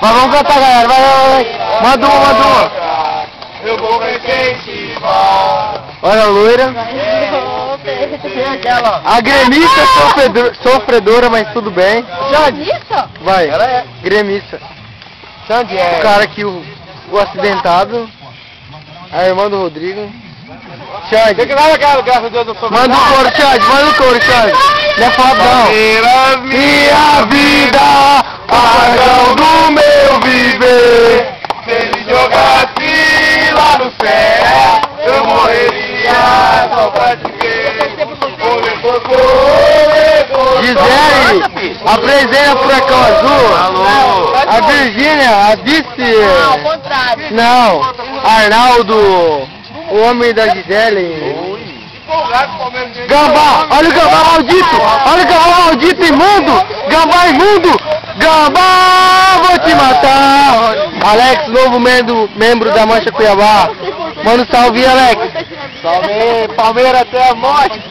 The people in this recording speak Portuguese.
Mas vamos cantar, galera. Vai. Manda uma. Eu vou incentivar. Olha a loira. A gremista sofredora, mas tudo bem. Gremista? Vai. Ela é. Gremista. Xande é. O cara aqui, o acidentado. A irmã do Rodrigo. Xande. Tem que dar aquela, graças a Deus, eu sou. Manda o couro, Xande. Manda o couro, Xande. Não é foda, não. Minha vida, a razão do meu viver. Se ele jogasse lá no céu, eu morreria só pra te ver. Gisele, apresenta Furacão Azul. Alô. A Virgínia, a vice. Não, ao contrário. Não, Arnaldo, o homem da Gisele. Gambá, olha o Gambá maldito, imundo, Gambá imundo, Gambá, vou te matar. Alex, novo membro da Mancha Cuiabá. Manda um salve, Alex. Salve, Palmeiras até a morte.